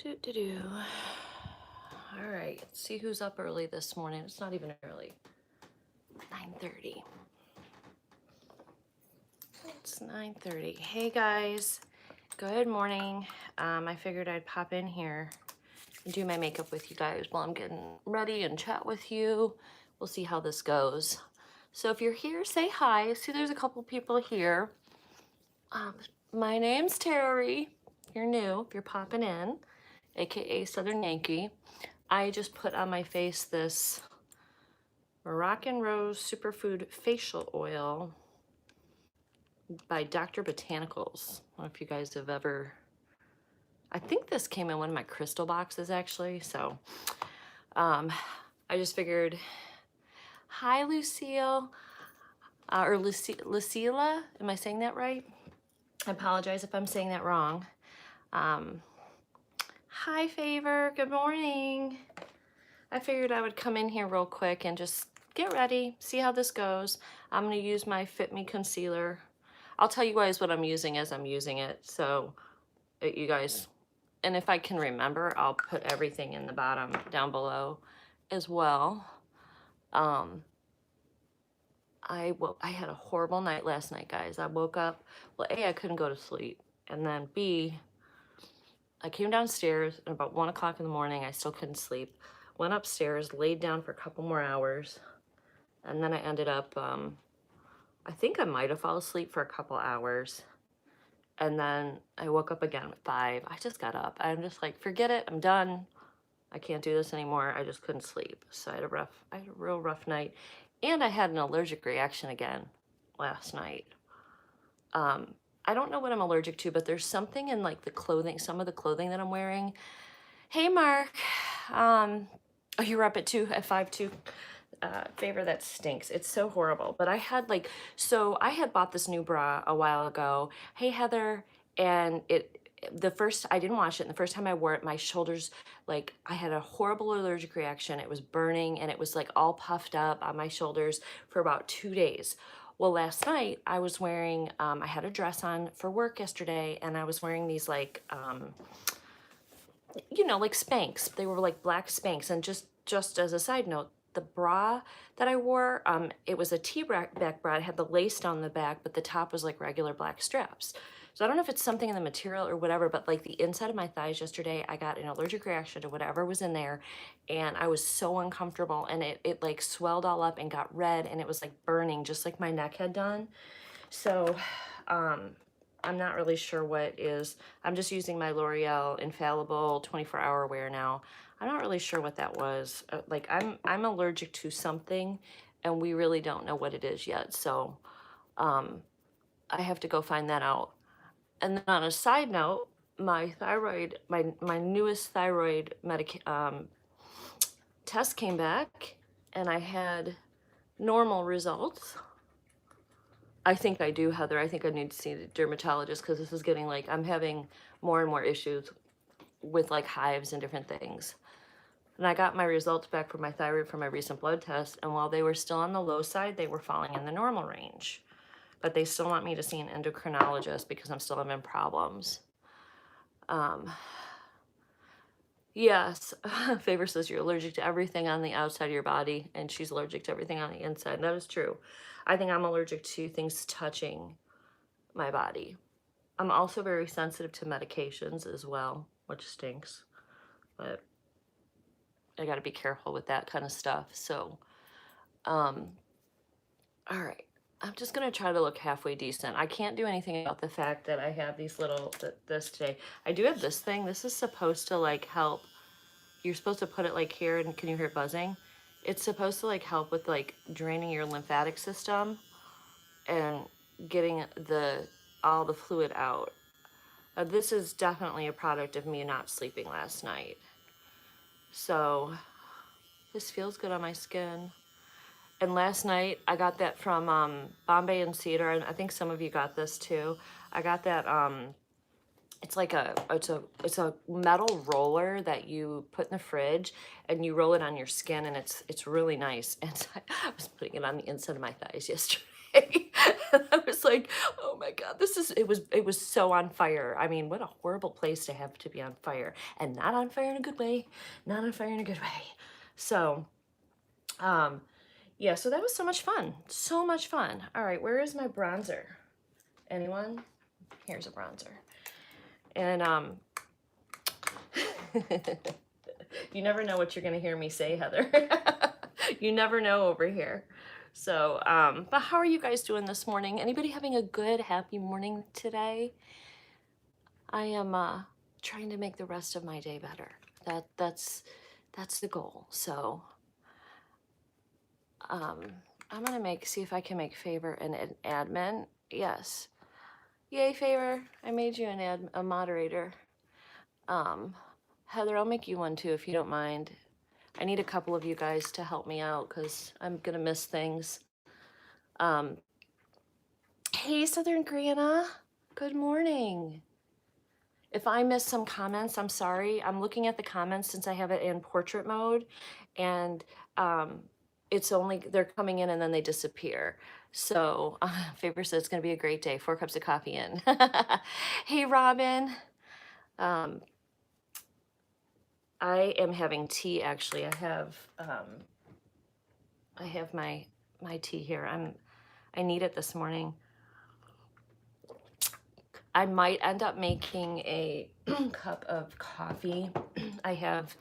All right, let's see who's up early this morning. It's not even early. 9:30. It's 9:30. Hey guys, good morning. I figured I'd pop in here and do my makeup with you guys while I'm getting ready and chat with you. We'll see how this goes. So if you're here, say hi. I see there's a couple people here. My name's Terry. If you're new, if you're popping in, aka Southern Yankee. I just put on my face this Moroccan Rose Superfood Facial Oil by Dr. Botanicals. I don't know if you guys have ever, I think this came in one of my crystal boxes actually. So I just figured, hi Lucille, or Lucila, am I saying that right? I apologize if I'm saying that wrong. Hi Favor, good morning. I figured I would come in here real quick and just get ready, see how this goes. I'm gonna use my Fit Me concealer. I'll tell you guys what I'm using as I'm using it, so you guys, and if I can remember, I'll put everything in the bottom down below as well. I had a horrible night last night, guys. I woke up, well, A, I couldn't go to sleep, and then B, I came downstairs at about 1 o'clock in the morning. I still couldn't sleep. Went upstairs, laid down for a couple more hours, and then I ended up, I think I might have fallen asleep for a couple hours, and then I woke up again at 5. I just got up. I'm just like, forget it, I'm done. I can't do this anymore. I just couldn't sleep. So I had a real rough night, and I had an allergic reaction again last night. I don't know what I'm allergic to, but there's something in like the clothing, some of the clothing that I'm wearing. Hey, Mark. Oh, you were up at 5 too? Favor, that stinks. It's so horrible. But I had like, so I had bought this new bra a while ago. Hey, Heather. And I didn't wash it. And the first time I wore it, my shoulders, like I had a horrible allergic reaction. It was burning and it was like all puffed up on my shoulders for about 2 days. Well, last night I was wearing, I had a dress on for work yesterday, and I was wearing these like, you know, like Spanx. They were like black Spanx. And just as a side note, the bra that I wore, it was a T-back bra. It had the lace down the back, but the top was like regular black straps. So I don't know if it's something in the material or whatever, but like the inside of my thighs yesterday, I got an allergic reaction to whatever was in there, and I was so uncomfortable, and it like swelled all up and got red, and it was like burning just like my neck had done. So I'm not really sure what is. I'm just using my L'Oreal Infallible 24-hour wear now. I'm not really sure what that was. Like I'm allergic to something, and we really don't know what it is yet. So I have to go find that out. And then on a side note, my thyroid, my newest thyroid test came back, and I had normal results. I think I do, Heather. I think I need to see the dermatologist, because this is getting like, I'm having more and more issues with like hives and different things. And I got my results back from my thyroid from my recent blood test, and while they were still on the low side, they were falling in the normal range. But they still want me to see an endocrinologist because I'm still having problems. Yes, Favor says you're allergic to everything on the outside of your body, and she's allergic to everything on the inside. That is true. I think I'm allergic to things touching my body. I'm also very sensitive to medications as well, which stinks. But I got to be careful with that kind of stuff. So, all right. I'm just going to try to look halfway decent. I can't do anything about the fact that I have these little, this today. I do have this thing. This is supposed to like help. You're supposed to put it like here, and can you hear it buzzing? It's supposed to like help with like draining your lymphatic system and getting all the fluid out. This is definitely a product of me not sleeping last night. So this feels good on my skin. And last night I got that from Bombay and Cedar, and I think some of you got this too. I got that it's like it's a metal roller that you put in the fridge, and you roll it on your skin, and it's really nice. And I was putting it on the inside of my thighs yesterday. day. And I was like, oh my God, it was so on fire. I mean, what a horrible place to have to be on fire, and not on fire in a good way, not on fire in a good way. So, yeah, so that was so much fun. So much fun. All right, where is my bronzer? Anyone? Here's a bronzer. And you never know what you're gonna hear me say, Heather. You never know over here. So, but how are you guys doing this morning? Anybody having a good, happy morning today? I am trying to make the rest of my day better. That's the goal. So, I'm gonna see if I can make Favor an admin. Yes. Yay, Favor. I made you a moderator. Heather, I'll make you one too if you don't mind. I need a couple of you guys to help me out because I'm gonna miss things. Hey, Southern Grana. Good morning. If I missed some comments, I'm sorry. I'm looking at the comments since I have it in portrait mode, and they're coming in and then they disappear. So Favor says it's gonna be a great day. 4 cups of coffee in. Hey, Robin. I am having tea actually. I have my tea here. I need it this morning. I might end up making a cup of coffee. I have,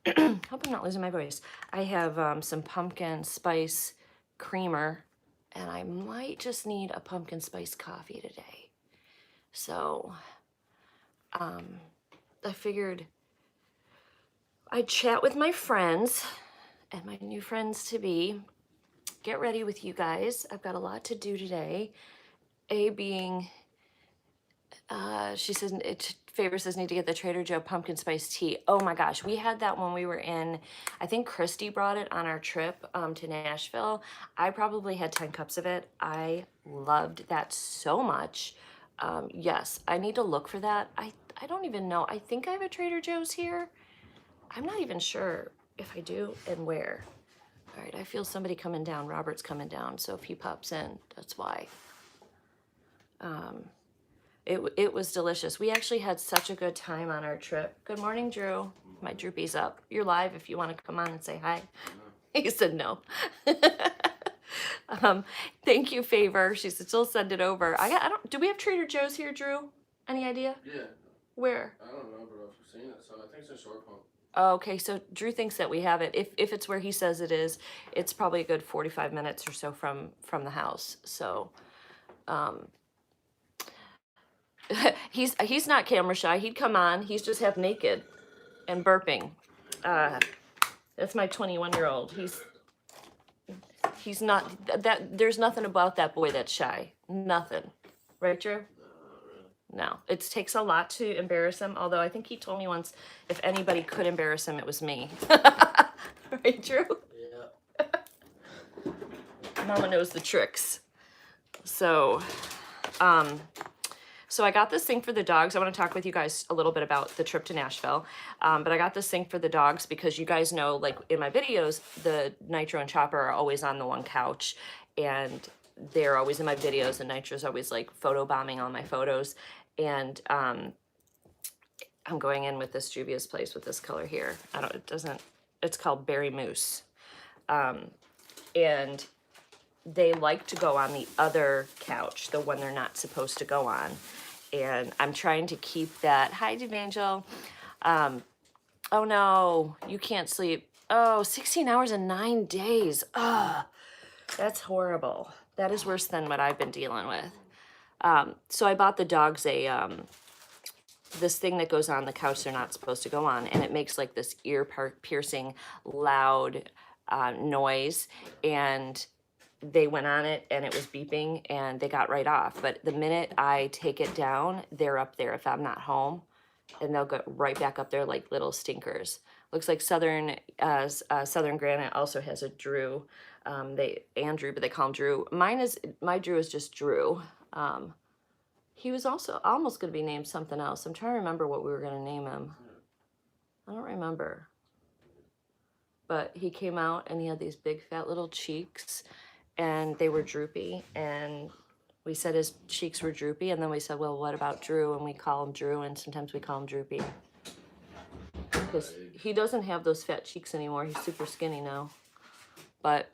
hope I'm not losing my voice. I have some pumpkin spice creamer, and I might just need a pumpkin spice coffee today. So, I figured I'd chat with my friends and my new friends to be, get ready with you guys. I've got a lot to do today. A being, she says, Favor says need to get the Trader Joe pumpkin spice tea. Oh my gosh, we had that when we were in, I think Christy brought it on our trip to Nashville. I probably had 10 cups of it. I loved that so much. Yes, I need to look for that. I don't even know. I think I have a Trader Joe's here. I'm not even sure if I do and where. All right, I feel somebody coming down. Robert's coming down, so if he pops in, that's why. It was delicious. We actually had such a good time on our trip. Good morning, Drew. My Droopy's up. You're live if you want to come on and say hi. He said no. Thank you, Favor. She said she'll send it over. Do we have Trader Joe's here, Drew? Any idea? Yeah. Where? I don't know, but I've seen it, so I think it's in Short Pump. Oh, okay, so Drew thinks that we have it. If it's where he says it is, it's probably a good 45 minutes or so from the house. So, he's not camera shy. He'd come on. He's just half naked and burping. That's my 21-year-old. He's not that. There's nothing about that boy that's shy. Nothing, right, Drew? No, it takes a lot to embarrass him. Although I think he told me once, if anybody could embarrass him, it was me. Right, Drew? Yeah. Mama knows the tricks. So, so I got this thing for the dogs. I want to talk with you guys a little bit about the trip to Nashville. But I got this thing for the dogs because you guys know, like in my videos, the Nitro and Chopper are always on the one couch, and they're always in my videos, and Nitro's always like photo bombing all my photos. And I'm going in with this Juvia's Place with this color here. It's called Berry Mousse. And they like to go on the other couch, the one they're not supposed to go on. And I'm trying to keep that. Hi, Devangel. Oh no, you can't sleep. Oh, 16 hours and 9 days. Ugh, that's horrible. That is worse than what I've been dealing with. So I bought the dogs this thing that goes on the couch they're not supposed to go on, and it makes like this ear-piercing, loud noise, and they went on it and it was beeping and they got right off. But the minute I take it down, they're up there if I'm not home, and they'll go right back up there like little stinkers. Looks like Southern Granite also has a Drew. Andrew, but they call him Drew. My Drew is just Drew. He was also almost going to be named something else. I'm trying to remember what we were going to name him. I don't remember. But he came out and he had these big fat little cheeks, and they were droopy, and we said his cheeks were droopy, and then we said, well, what about Drew? And we call him Drew, and sometimes we call him Droopy. Because he doesn't have those fat cheeks anymore. He's super skinny now. But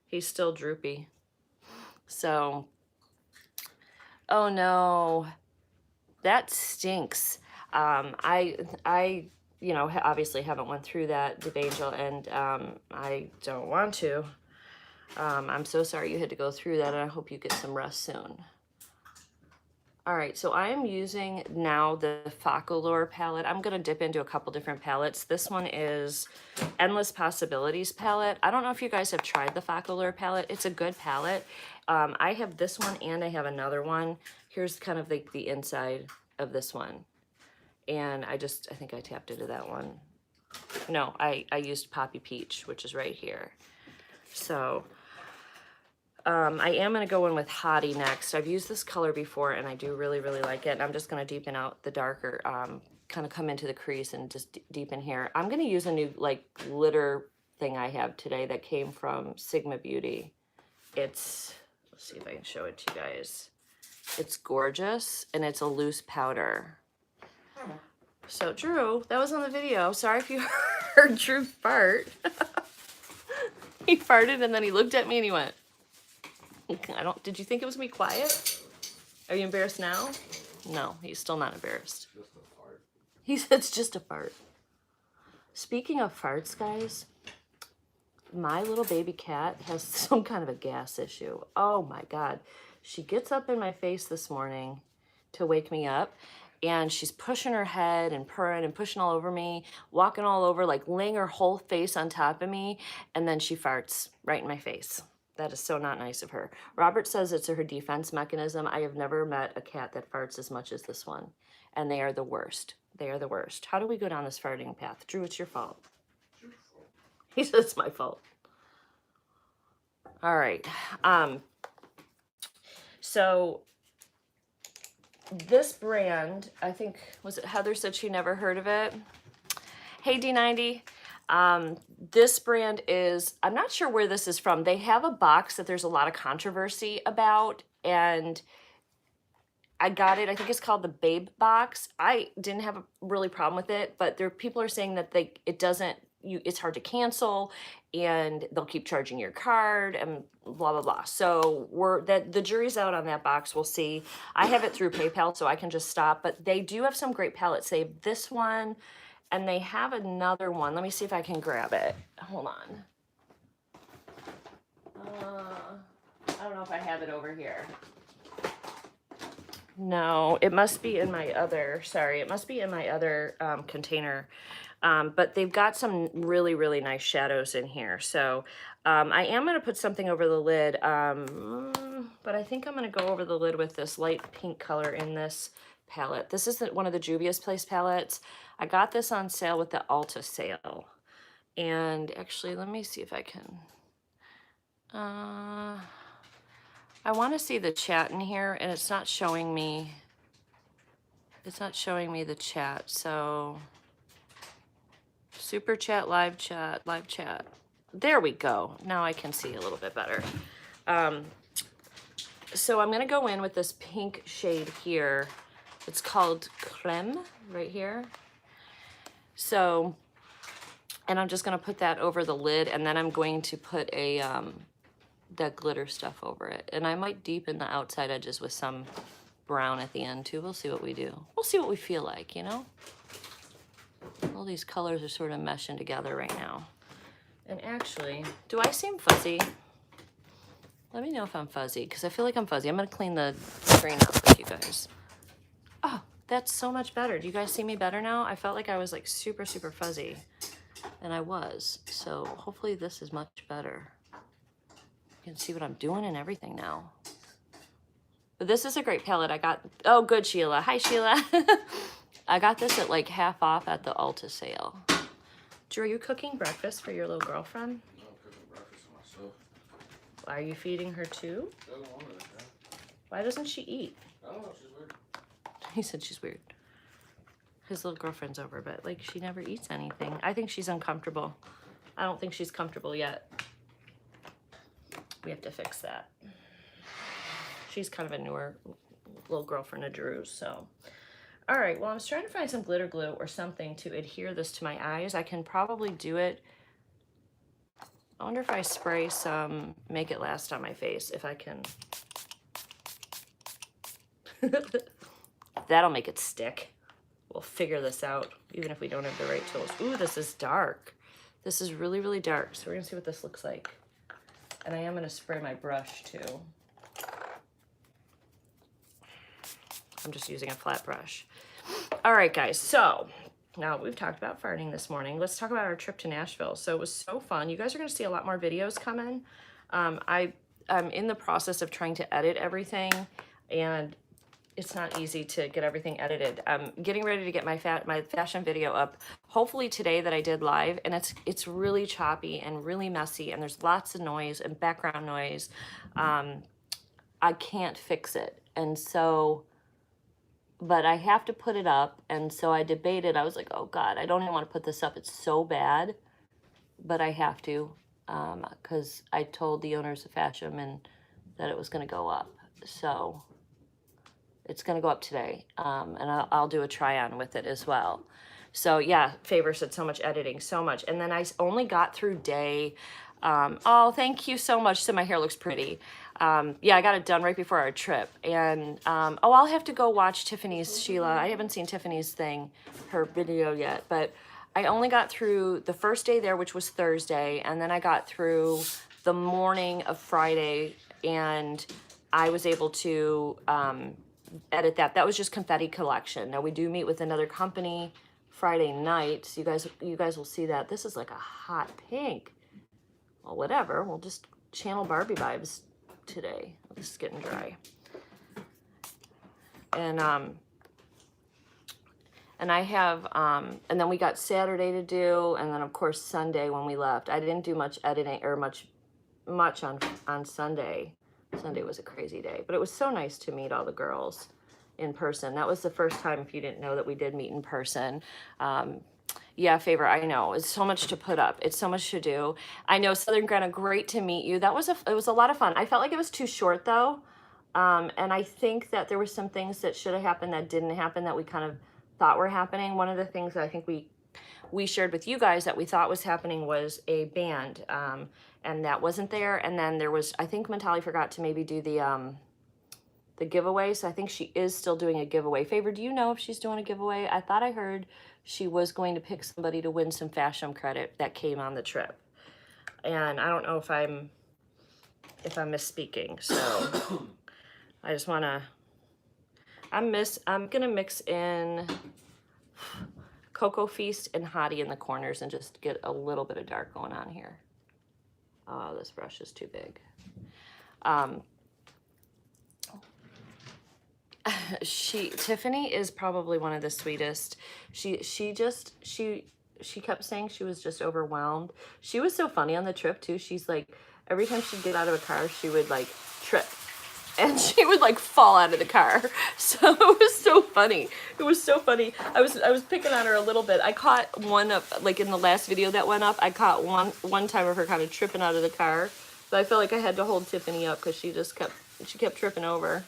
he's still droopy. So, oh no, that stinks. I you know, obviously haven't went through that, Dave Angel, and I don't want to. I'm so sorry you had to go through that, and I hope you get some rest soon. All right, so I am using now the Focallur palette. I'm gonna dip into a couple different palettes. This one is Endless Possibilities palette. I don't know if you guys have tried the Focallur palette. It's a good palette. I have this one and I have another one. Here's kind of like the inside of this one. And I think I tapped into that one. No, I used Poppy Peach, which is right here. So I am going to go in with Hottie next. I've used this color before and I do really, really like it. And I'm just going to deepen out the darker, kind of come into the crease and just deepen here. I'm going to use a new like glitter thing I have today that came from Sigma Beauty. Let's see if I can show it to you guys. It's gorgeous and it's a loose powder. So Drew, that was on the video. Sorry if you heard Drew fart. He farted and then he looked at me and he went, did you think it was gonna be quiet? Are you embarrassed now? No, he's still not embarrassed. Just a fart. He said it's just a fart. Speaking of farts, guys, my little baby cat has some kind of a gas issue. Oh my God. She gets up in my face this morning to wake me up, and she's pushing her head and purring and pushing all over me, walking all over, like laying her whole face on top of me, and then she farts right in my face. That is so not nice of her. Robert says it's her defense mechanism. I have never met a cat that farts as much as this one, and they are the worst. They are the worst. How do we go down this farting path? Drew, it's your fault. He says it's my fault. All right. So this brand, I think, was it Heather said she never heard of it? Hey, D90. This brand is, I'm not sure where this is from. They have a box that there's a lot of controversy about, and I got it. I think it's called the Babe box. I didn't have a really problem with it, but people are saying that it's hard to cancel, and they'll keep charging your card and blah, blah, blah. So the jury's out on that box. We'll see. I have it through PayPal, so I can just stop, but they do have some great palettes. They have this one, and they have another one. Let me see if I can grab it. Hold on. I don't know if I have it over here. No, it must be in my other, container. But they've got some really, really nice shadows in here. So I am going to put something over the lid, but I think I'm going to go over the lid with this light pink color in this palette. This is one of the Juvias Place palettes. I got this on sale with the Ulta sale. And actually, let me see if I can. I want to see the chat in here, and it's not showing me. It's not showing me the chat. So super chat, live chat, live chat. There we go. Now I can see a little bit better. So I'm going to go in with this pink shade here. It's called Creme right here. So, and I'm just going to put that over the lid, and then I'm going to put that glitter stuff over it. And I might deepen the outside edges with some brown at the end too. We'll see what we do. We'll see what we feel like, you know? All these colors are sort of meshing together right now. And actually, do I seem fuzzy? Let me know if I'm fuzzy, because I feel like I'm fuzzy. I'm going to clean the screen up with you guys. Oh, that's so much better. Do you guys see me better now? I felt like I was like super, super fuzzy, and I was. So hopefully this is much better. You can see what I'm doing and everything now. But this is a great palette. I got, oh, good, Sheila. Hi, Sheila. I got this at like half off at the Ulta sale. Drew, are you cooking breakfast for your little girlfriend? No, I'm cooking breakfast for myself. Are you feeding her too? She doesn't want it, yeah. Why doesn't she eat? I don't know, she's weird. He said she's weird. His little girlfriend's over, but like she never eats anything. I think she's uncomfortable. I don't think she's comfortable yet. we have to fix that. She's kind of a newer little girlfriend of Drew's, so. All right, well, I'm trying to find some glitter glue or something to adhere this to my eyes. I can probably do it. I wonder if I spray some, make it last on my face, if I can. That'll make it stick. We'll figure this out, even if we don't have the right tools. Ooh, this is dark. This is really, really dark. So we're gonna see what this looks like. And I am gonna spray my brush too. I'm just using a flat brush. All right, guys, so now we've talked about farting this morning. Let's talk about our trip to Nashville. So it was so fun. You guys are gonna see a lot more videos coming. I'm in the process of trying to edit everything, and it's not easy to get everything edited. I'm getting ready to get my fashion video up, hopefully today that I did live, and it's really choppy and really messy, and there's lots of noise and background noise. I can't fix it, and so, but I have to put it up, and so I debated. I was like, oh God, I don't even want to put this up. It's so bad, but I have to, because I told the owners of Fashion and that it was going to go up, so it's going to go up today, and I'll do a try-on with it as well. So yeah, Favor said so much editing, so much. And then I only got through day, oh, thank you so much. So my hair looks pretty. Yeah, I got it done right before our trip. And, oh, I'll have to go watch Tiffany's, Sheila. I haven't seen Tiffany's thing, her video yet, but I only got through the first day there, which was Thursday. And then I got through the morning of Friday, and I was able to, edit that. That was just confetti collection. Now we do meet with another company Friday night. So you guys will see that. This is like a hot pink. Well, whatever. We'll just channel Barbie vibes today. This is getting dry. And I have, and then we got Saturday to do, and then of course Sunday when we left. I didn't do much editing or much on Sunday. Sunday was a crazy day, but it was so nice to meet all the girls in person. That was the first time, if you didn't know, that we did meet in person. Yeah, Favor, I know. It's so much to put up. It's so much to do. I know, Southern Grana, great to meet you. It was a lot of fun. I felt like it was too short, though. And I think that there were some things that should have happened that didn't happen that we kind of thought were happening. One of the things that I think we shared with you guys that we thought was happening was a band, and that wasn't there. And then there was, I think Mentali forgot to maybe do the giveaway, so I think she is still doing a giveaway. Favor, do you know if she's doing a giveaway? I thought I heard she was going to pick somebody to win some fashion credit that came on the trip, and I don't know if I'm misspeaking, so I just want to, I'm gonna mix in Cocoa Feast and Hottie in the corners and just get a little bit of dark going on here. Oh, this brush is too big. Tiffany is probably one of the sweetest. She kept saying she was just overwhelmed. She was so funny on the trip too. She's like, every time she'd get out of a car, she would like trip, and she would like fall out of the car. So it was so funny. It was so funny. I was picking on her a little bit. I caught one of, like in the last video that went up, I caught one time of her kind of tripping out of the car. But I felt like I had to hold Tiffany up because she kept tripping over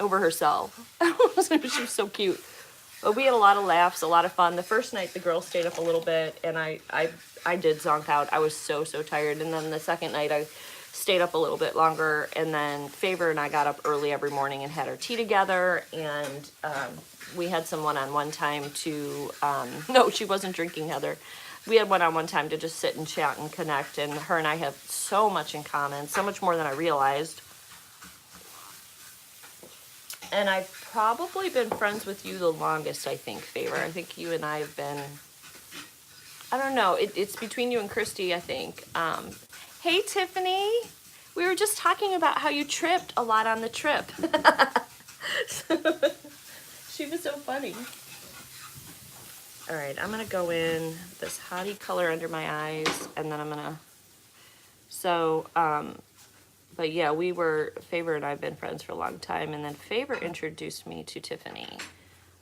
herself. She was so cute. But we had a lot of laughs, a lot of fun. The first night the girls stayed up a little bit, and I did zonk out. I was so tired. And then the second night I stayed up a little bit longer, and then Favor and I got up early every morning and had our tea together, and we had some one-on-one time to, no, she wasn't drinking, Heather. We had one-on-one time to just sit and chat and connect, and her and I have so much in common, so much more than I realized. And I've probably been friends with you the longest, I think, Favor. I think you and I have been, I don't know, it's between you and Christy, I think. Hey, Tiffany. We were just talking about how you tripped a lot on the trip. She was so funny. All right, I'm going to go in this Hottie color under my eyes, and then I'm going to, so, but yeah, Favor and I have been friends for a long time, and then Favor introduced me to Tiffany.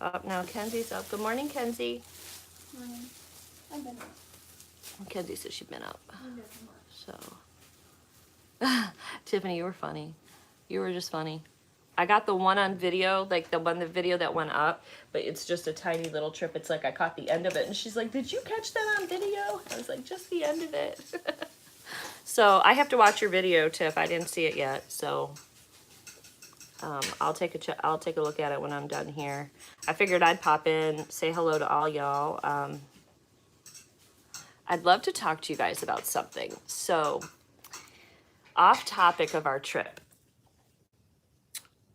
Now Kenzie's up. Good morning, Kenzie. I've been up. Kenzie says she's been up. So, Tiffany, you were funny. You were just funny. I got the one on video, like the video that went up, but it's just a tiny little trip. It's like I caught the end of it, and she's like, "Did you catch that on video?" I was like, "Just the end of it." So I have to watch your video, Tiff. I didn't see it yet, so I'll take a look at it when I'm done here. I figured I'd pop in, say hello to all y'all. I'd love to talk to you guys about something. So, off topic of our trip.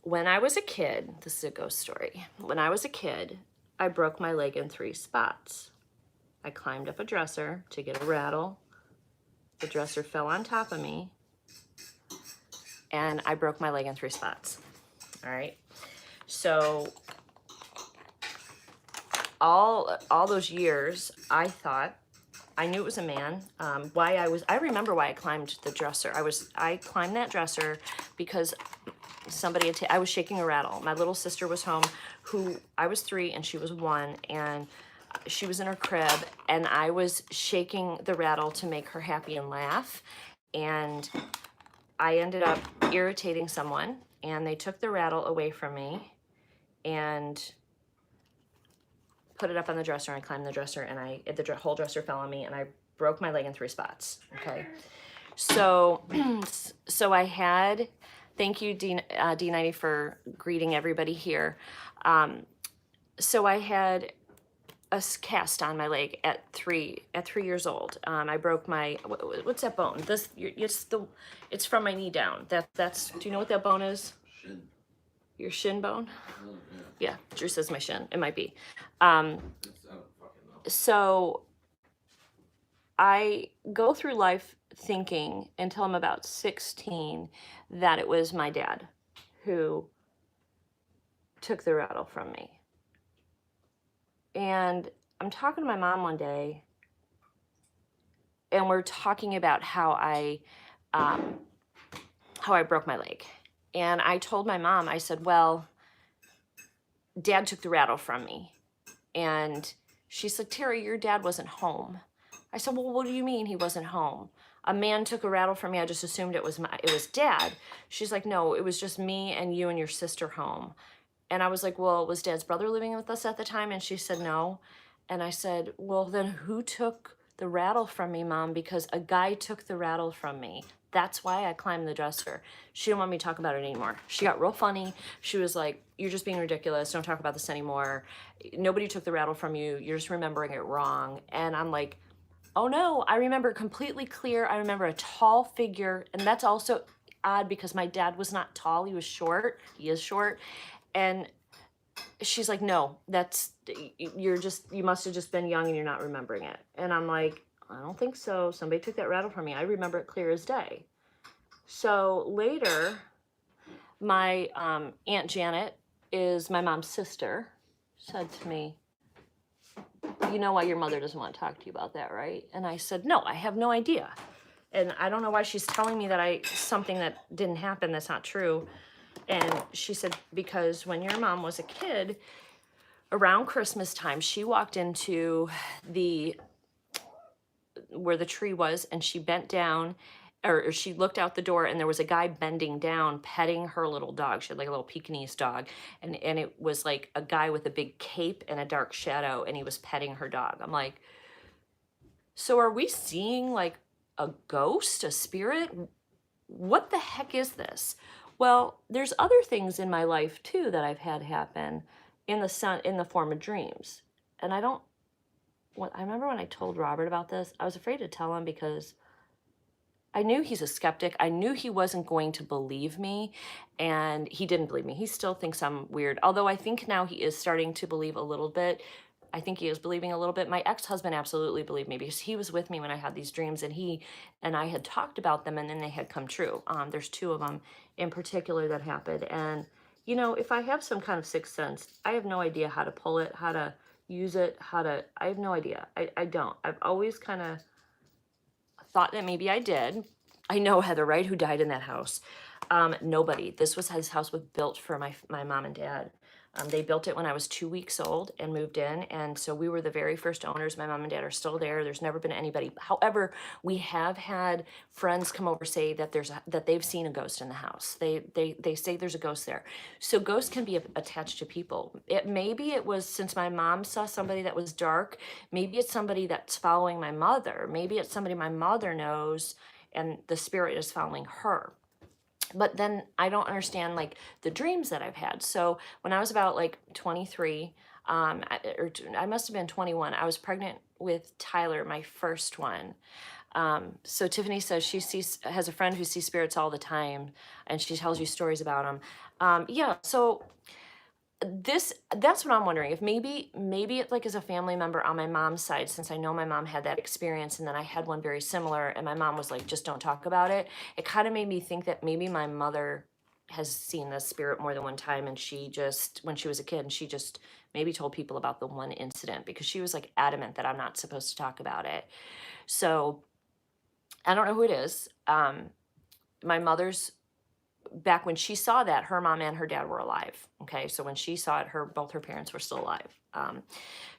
When I was a kid, this is a ghost story. When I was a kid, I broke my leg in 3 spots. I climbed up a dresser to get a rattle. The dresser fell on top of me, and I broke my leg in 3 spots. All right. So all those years, I thought, I knew it was a man. I remember why I climbed the dresser. I climbed that dresser because I was shaking a rattle. My little sister was home, I was 3 and she was 1, and she was in her crib, and I was shaking the rattle to make her happy and laugh. And I ended up irritating someone, and they took the rattle away from me and put it up on the dresser, and I climbed the dresser, and the whole dresser fell on me, and I broke my leg in 3 spots. Okay. So I had, thank you, D90, for greeting everybody here. So I had a cast on my leg at 3 years old. I broke my, what's that bone? It's from my knee down. That's, do you know what that bone is? Shin. Your shin bone? Oh, Yeah, Drew says my shin. It might be. I don't fucking know. So I go through life thinking until I'm about 16 that it was my dad who took the rattle from me. And I'm talking to my mom one day, and we're talking about how I broke my leg. And I told my mom, I said, well, Dad took the rattle from me. And she's like, Terry, your dad wasn't home. I said, well, what do you mean he wasn't home? A man took a rattle from me. I just assumed it was Dad. She's like, no, it was just me and you and your sister home. And I was like, well, was Dad's brother living with us at the time? And she said, no. And I said, well, then who took the rattle from me, Mom? Because a guy took the rattle from me. That's why I climbed the dresser. She didn't want me to talk about it anymore. She got real funny. She was like, you're just being ridiculous. Don't talk about this anymore. Nobody took the rattle from you. You're just remembering it wrong. And I'm like, oh no, I remember completely clear. I remember a tall figure. And that's also odd because my dad was not tall. He was short. He is short. And she's like, no, you must have just been young and you're not remembering it. And I'm like, I don't think so. Somebody took that rattle from me. I remember it clear as day. So later, my Aunt Janet is my mom's sister, said to me, you know why your mother doesn't want to talk to you about that, right? And I said, no, I have no idea. And I don't know why she's telling me that something that didn't happen that's not true. And she said, because when your mom was a kid, around Christmas time, she walked into where the tree was, and she bent down, or she looked out the door, and there was a guy bending down, petting her little dog. She had like a little Pekingese dog, and it was like a guy with a big cape and a dark shadow, and he was petting her dog. I'm like, so are we seeing like a ghost, a spirit? What the heck is this? Well, there's other things in my life too that I've had happen in the form of dreams. And I remember when I told Robert about this, I was afraid to tell him because I knew he's a skeptic. I knew he wasn't going to believe me, and he didn't believe me. He still thinks I'm weird. Although I think now he is starting to believe a little bit. I think he is believing a little bit. My ex-husband absolutely believed me because he was with me when I had these dreams, and he and I had talked about them, and then they had come true. There's 2 of them in particular that happened. And, you know, if I have some kind of sixth sense, I have no idea how to pull it, how to use it, I have no idea. I don't. I've always kind of thought that maybe I did. I know Heather, right, who died in that house. Nobody. This house was built for my mom and dad. They built it when I was 2 weeks old and moved in. And so we were the very first owners. My mom and dad are still there. There's never been anybody. However, we have had friends come over say that that they've seen a ghost in the house. They say there's a ghost there. So ghosts can be attached to people. Maybe it was, since my mom saw somebody that was dark, maybe it's somebody that's following my mother. Maybe it's somebody my mother knows and the spirit is following her. But then I don't understand like the dreams that I've had. So when I was about like 23, I must have been 21, I was pregnant with Tyler, my first one. So Tiffany says she has a friend who sees spirits all the time, and she tells you stories about them. Yeah, so that's what I'm wondering, if maybe it like is a family member on my mom's side, since I know my mom had that experience, and then I had one very similar, and my mom was like, just don't talk about it. It kind of made me think that maybe my mother has seen the spirit more than one time, and she just, when she was a kid, and she just maybe told people about the one incident, because she was like adamant that I'm not supposed to talk about it. So I don't know who it is. My mother's, back when she saw that, her mom and her dad were alive. Okay, so when she saw it, both her parents were still alive.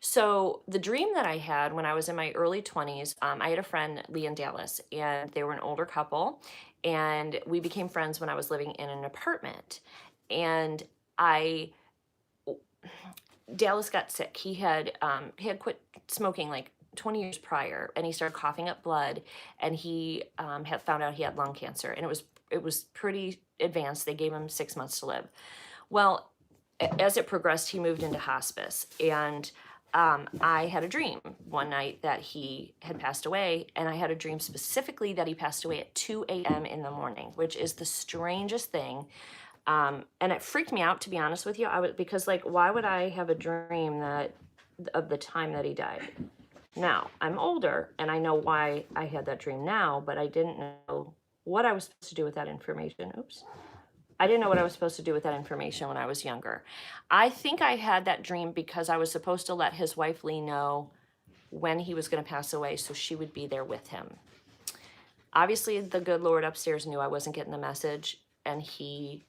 So the dream that I had when I was in my early 20s, I had a friend, Lee, in Dallas, and they were an older couple, and we became friends when I was living in an apartment. And Dallas got sick. He had quit smoking like 20 years prior, and he started coughing up blood, and he had found out he had lung cancer, and it was pretty advanced. They gave him 6 months to live. Well, as it progressed, he moved into hospice, and I had a dream one night that he had passed away, and I had a dream specifically that he passed away at 2 a.m. in the morning, which is the strangest thing. And it freaked me out, to be honest with you. Because like, why would I have a dream of the time that he died? Now, I'm older, and I know why I had that dream now, but I didn't know what I was supposed to do with that information. Oops. I didn't know what I was supposed to do with that information when I was younger. I think I had that dream because I was supposed to let his wife Lee know when he was going to pass away, so she would be there with him. Obviously, the good Lord upstairs knew I wasn't getting the message, and he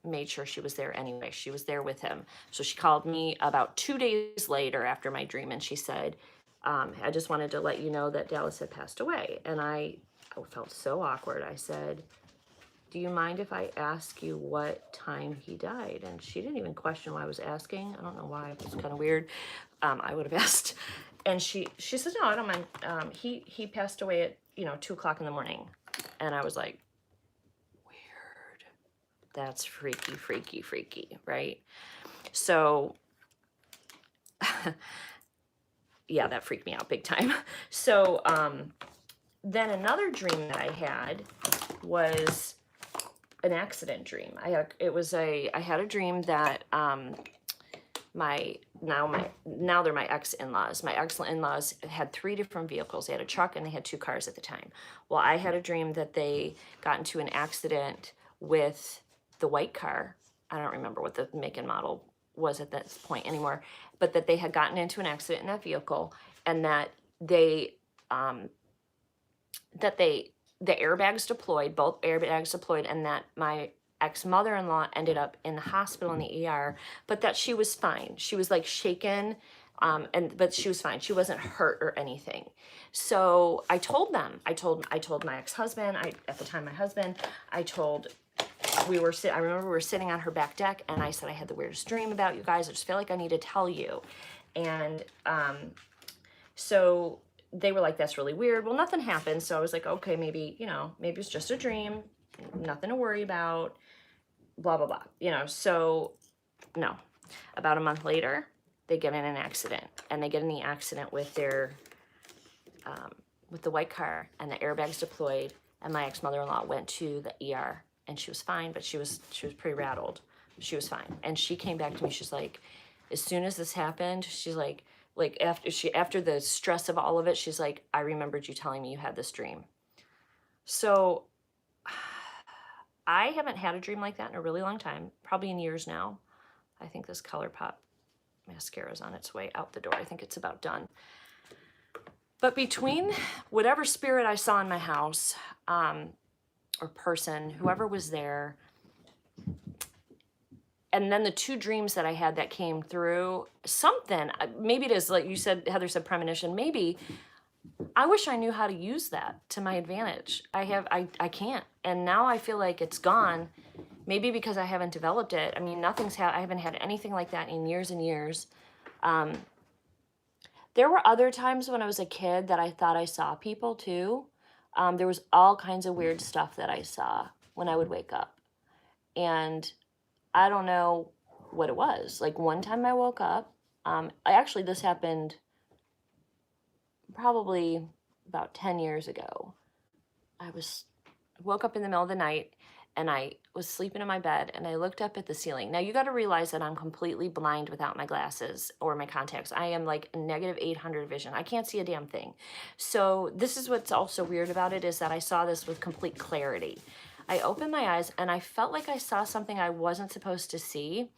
made sure she was there anyway. She was there with him. So she called me about 2 days later after my dream, and she said, I just wanted to let you know that Dallas had passed away. And I felt so awkward. I said, do you mind if I ask you what time he died? And she didn't even question why I was asking. I don't know why. It was kind of weird. I would have asked. And she said, no, I don't mind. He passed away at 2 o'clock in the morning. And I was like, weird. That's freaky, freaky, freaky, right? So yeah, that freaked me out big time. So then another dream that I had was an accident dream. I had a dream that now they're my ex-in-laws. My ex-in-laws had 3 different vehicles. They had a truck and they had 2 cars at the time. Well, I had a dream that they got into an accident with the white car. I don't remember what the make and model was at that point anymore, but that they had gotten into an accident in that vehicle, and that the airbags deployed, both airbags deployed, and that my ex-mother-in-law ended up in the hospital in the ER, but that she was fine. She was like shaken, but she was fine. She wasn't hurt or anything. So I told them. I told my ex-husband. At the time, my husband. I remember we were sitting on her back deck, and I said, I had the weirdest dream about you guys. I just feel like I need to tell you. And so they were like, that's really weird. Well, nothing happened. So I was like, okay, maybe it's just a dream. Nothing to worry about. Blah, blah, blah. So no. About a month later, they get in an accident. And they get in the accident with the white car, and the airbags deployed. And my ex-mother-in-law went to the ER. And she was fine, but she was pretty rattled. She was fine. And she came back to me. She's like, as soon as this happened, she's like after the stress of all of it, she's like, I remembered you telling me you had this dream. So I haven't had a dream like that in a really long time, probably in years now. I think this ColourPop mascara is on its way out the door. I think it's about done. But between whatever spirit I saw in my house, or person, whoever was there, And then the 2 dreams that I had that came through, something, maybe it is like you said, Heather said premonition, maybe. I wish I knew how to use that to my advantage. I can't. And now I feel like it's gone. Maybe because I haven't developed it. I mean, I haven't had anything like that in years and years. There were other times when I was a kid that I thought I saw people too. There was all kinds of weird stuff that I saw when I would wake up. And I don't know what it was. Like one time I woke up, actually this happened probably about 10 years ago. I woke up in the middle of the night and I was sleeping in my bed and I looked up at the ceiling. Now you got to realize that I'm completely blind without my glasses or my contacts. I am like a negative 800 vision. I can't see a damn thing. So this is what's also weird about it, is that I saw this with complete clarity. I opened my eyes and I felt like I saw something I wasn't supposed to see.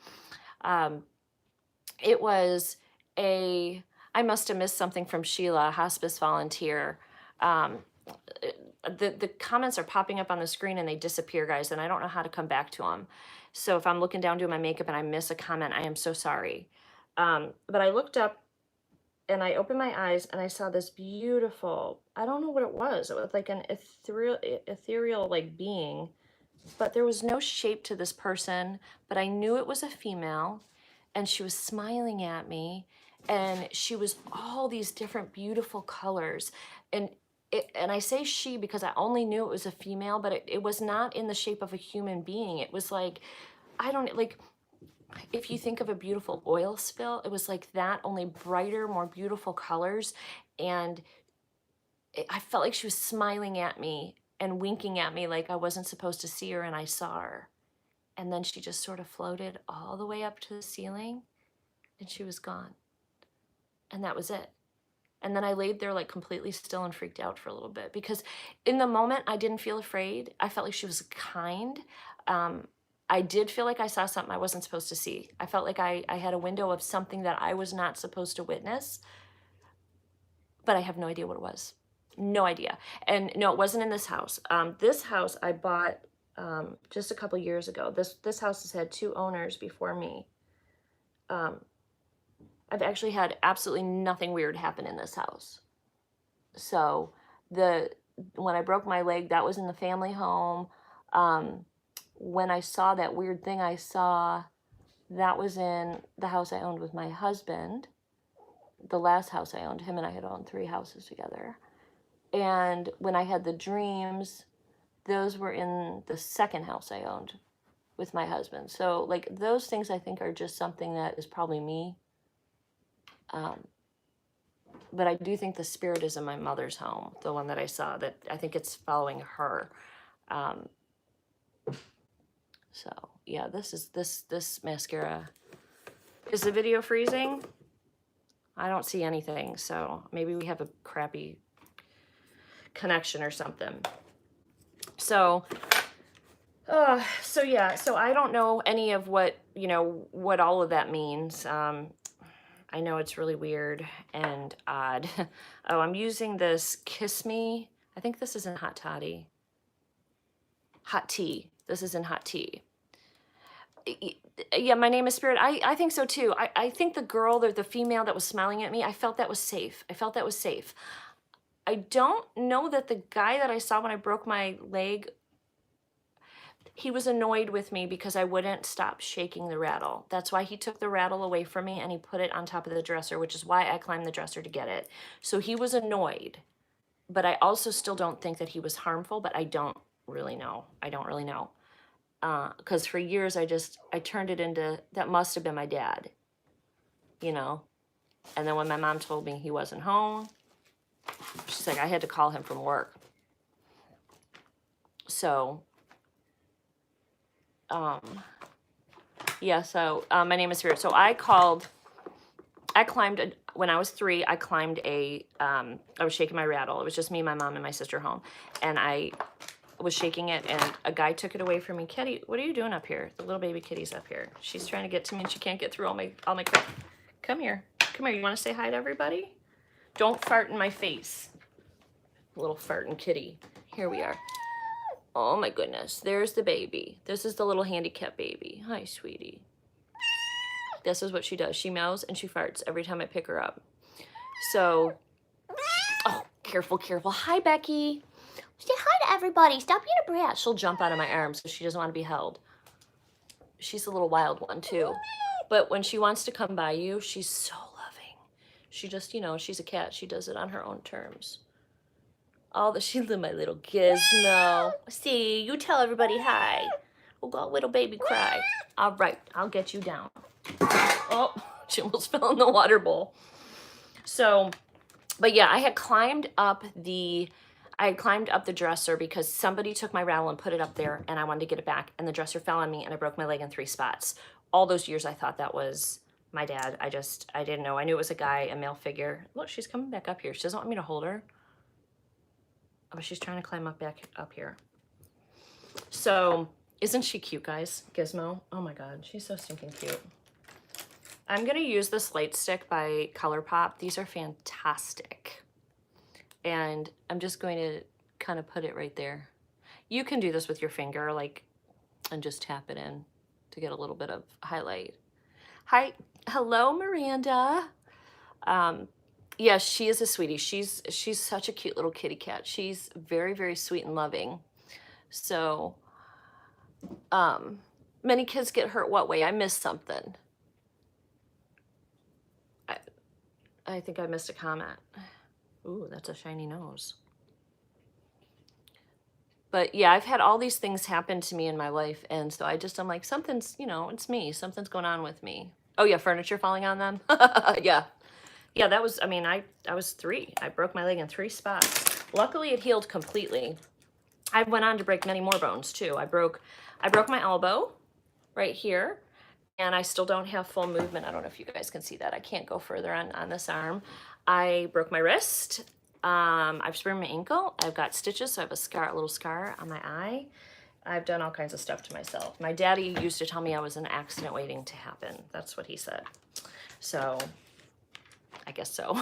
It was I must have missed something from Sheila, a hospice volunteer. The comments are popping up on the screen and they disappear, guys, and I don't know how to come back to them. So if I'm looking down doing my makeup and I miss a comment, I am so sorry. But I looked up and I opened my eyes and I saw this beautiful, I don't know what it was like an ethereal like being, but there was no shape to this person, but I knew it was a female and she was smiling at me and she was all these different beautiful colors. And I say she because I only knew it was a female, but it was not in the shape of a human being. It was like, I don't, like, if you think of a beautiful oil spill, it was like that, only brighter, more beautiful colors. And I felt like she was smiling at me and winking at me like I wasn't supposed to see her, and I saw her. And then she just sort of floated all the way up to the ceiling and she was gone. And that was it. And then I laid there like completely still and freaked out for a little bit, because in the moment I didn't feel afraid. I felt like she was kind. I did feel like I saw something I wasn't supposed to see. I felt like I had a window of something that I was not supposed to witness, but I have no idea what it was. No idea. And no, it wasn't in this house. This house I bought just a couple years ago. This house has had 2 owners before me. I've actually had absolutely nothing weird happen in this house. So when I broke my leg, that was in the family home. When I saw that weird thing I saw, that was in the house I owned with my husband. The last house I owned, him and I had owned 3 houses together. And when I had the dreams, those were in the second house I owned with my husband. So like those things I think are just something that is probably me. But I do think the spirit is in my mother's home, the one that I saw, that I think it's following her. So yeah, this mascara. Is the video freezing? I don't see anything, so maybe we have a crappy connection or something. So yeah, so I don't know any of what, what all of that means. I know it's really weird and odd. Oh, I'm using this Kiss Me. I think this is in Hot Toddy. Hot Tea. This is in Hot Tea. Yeah, my name is Spirit. I think so too. I think the girl, the female that was smiling at me, I felt that was safe. I felt that was safe. I don't know that the guy that I saw when I broke my leg, he was annoyed with me because I wouldn't stop shaking the rattle. That's why he took the rattle away from me and he put it on top of the dresser, which is why I climbed the dresser to get it. So he was annoyed, but I also still don't think that he was harmful, but I don't really know. I don't really know. Because for years I turned it into, that must have been my dad, And then when my mom told me he wasn't home, she's like, I had to call him from work. So, yeah, so my name is Spirit. So I climbed, when I was 3, I climbed I was shaking my rattle. It was just me, my mom, and my sister home. And I was shaking it, and a guy took it away from me. Kitty, what are you doing up here? The little baby kitty's up here. She's trying to get to me, and she can't get through all my crap. Come here. Come here. You want to say hi to everybody? Don't fart in my face. Little farting kitty. Here we are. Oh my goodness. There's the baby. This is the little handicapped baby. Hi, sweetie. This is what she does. She meows and she farts every time I pick her up. So, oh, careful, careful. Hi, Becky. Say hi to everybody. Stop being a brat. She'll jump out of my arms because she doesn't want to be held. She's a little wild one too. But when she wants to come by you, she's so loving. She just, you know, she's a cat. She does it on her own terms. She's my little Gizmo. See, you tell everybody hi. Oh, God, little baby cry. All right, I'll get you down. Oh, she almost fell in the water bowl. So, but yeah, I had climbed up the dresser because somebody took my rattle and put it up there and I wanted to get it back and the dresser fell on me and I broke my leg in 3 spots. All those years I thought that was my dad. I didn't know. I knew it was a guy, a male figure. Look, she's coming back up here. She doesn't want me to hold her. Oh, she's trying to climb back up here. So, isn't she cute, guys? Gizmo. Oh my God, she's so stinking cute. I'm gonna use this light stick by ColourPop. These are fantastic. And I'm just going to kind of put it right there. You can do this with your finger, like, and just tap it in to get a little bit of highlight. Hi, hello, Miranda. Yeah, she is a sweetie. She's such a cute little kitty cat. She's very, very sweet and loving. So, many kids get hurt what way? I missed something. I think I missed a comment. Ooh, that's a shiny nose. But yeah, I've had all these things happen to me in my life. And so I'm like, something's, you know, it's me. Something's going on with me. Oh yeah, furniture falling on them. Yeah. Yeah, that was, I mean, I was 3. I broke my leg in 3 spots. Luckily, it healed completely. I went on to break many more bones too. I broke my elbow right here. And I still don't have full movement. I don't know if you guys can see that. I can't go further on this arm. I broke my wrist. I've sprained my ankle. I've got stitches, so I have a little scar on my eye. I've done all kinds of stuff to myself. My daddy used to tell me I was an accident waiting to happen. That's what he said. So, I guess so.